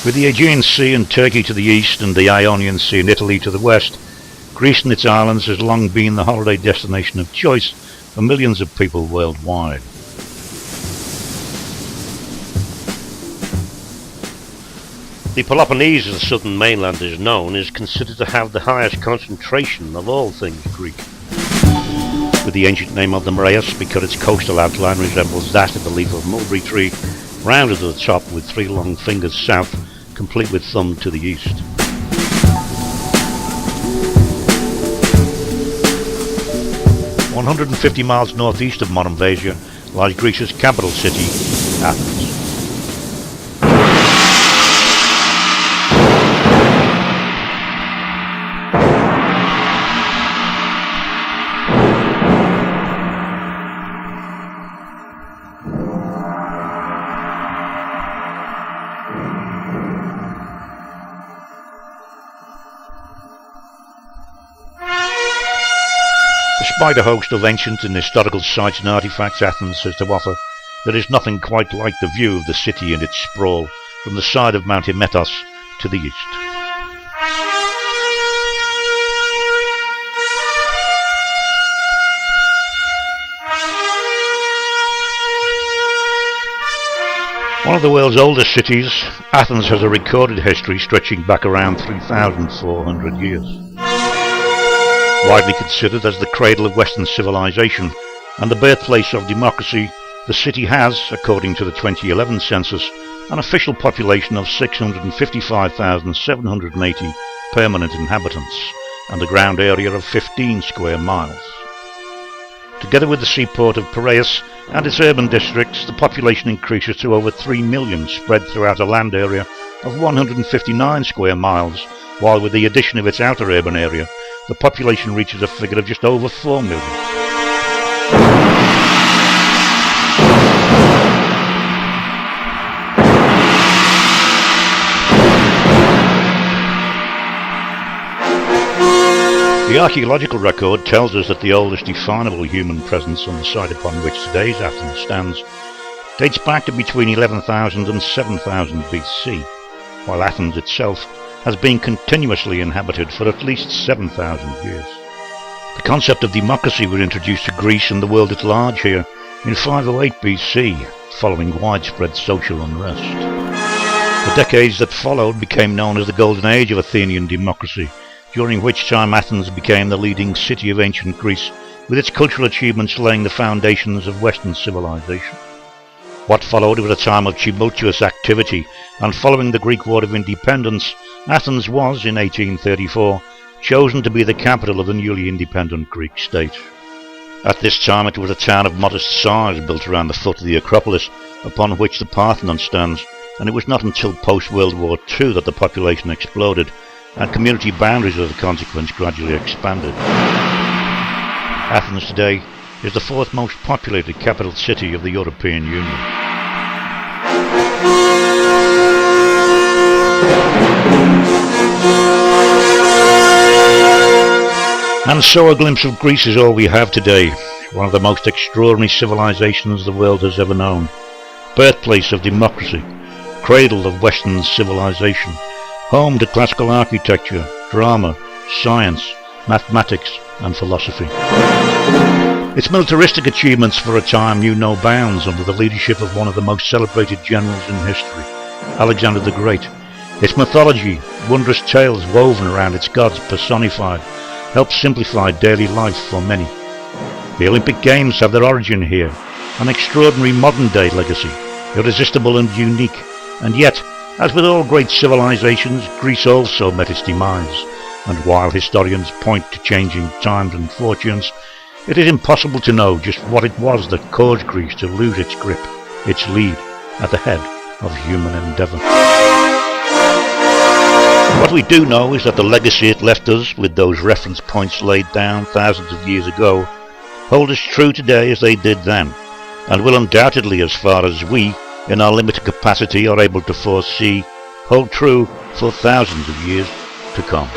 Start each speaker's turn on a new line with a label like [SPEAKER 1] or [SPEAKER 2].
[SPEAKER 1] With the Aegean Sea and Turkey to the east and the Ionian Sea and Italy to the west, Greece and its islands has long been the holiday destination of choice for millions of people worldwide.
[SPEAKER 2] The Peloponnese, as the southern mainland is known, is considered to have the highest concentration of all things Greek, with the ancient name of the Piraeus because its coastal outline resembles that of the leaf of mulberry tree, rounded at the top with 3 long fingers south, complete with thumb to the east. "150 miles northeast of modern Vasia lies Greece's capital city, Athens. Despite a host of ancient and historical sites and artifacts Athens has to offer, there is nothing quite like the view of the city and its sprawl from the side of Mount Hermettos to the east. One of the world's oldest cities, Athens has a recorded history stretching back around 3,400 years. Widely considered as the cradle of Western civilization and the birthplace of democracy, the city has, according to the 2011 census, an official population of 655,780 permanent inhabitants and a ground area of 15 square miles. Together with the seaport of Piraeus and its urban districts, the population increases to over 3 million spread throughout a land area of 159 square miles, while with the addition of its outer urban area, the population reaches a figure of just over 4 million. The archaeological record tells us that the oldest definable human presence on the site upon which today's Athens stands dates back to between 11,000 and 7,000 BC, while Athens itself has been continuously inhabited for at least 7,000 years. The concept of democracy was introduced to Greece and the world at large here in 508 BC, following widespread social unrest. The decades that followed became known as the Golden Age of Athenian democracy, during which time Athens became the leading city of ancient Greece, with its cultural achievements laying the foundations of Western civilization. What followed was a time of tumultuous activity, and following the Greek War of Independence, Athens was, in 1834, chosen to be the capital of the newly independent Greek state. At this time it was a town of modest size built around the foot of the Acropolis, upon which the Parthenon stands, and it was not until post-World War II that the population exploded, and community boundaries as a consequence gradually expanded. Athens today is the 4th most populated capital city of the European Union. And so a glimpse of Greece is all we have today, one of the most extraordinary civilizations the world has ever known, birthplace of democracy, cradle of Western civilization, home to classical architecture, drama, science, mathematics and philosophy. Its militaristic achievements for a time knew no bounds under the leadership of one of the most celebrated generals in history, Alexander the Great. Its mythology, wondrous tales woven around its gods personified, helped simplify daily life for many. The Olympic Games have their origin here, an extraordinary modern-day legacy, irresistible and unique, and yet, as with all great civilizations, Greece also met its demise, and while historians point to changing times and fortunes, it is impossible to know just what it was that caused Greece to lose its grip, its lead, at the head of human endeavour. What we do know is that the legacy it left us, with those reference points laid down thousands of years ago, hold as true today as they did then, and will undoubtedly, as far as we, in our limited capacity, are able to foresee, hold true for thousands of years to come.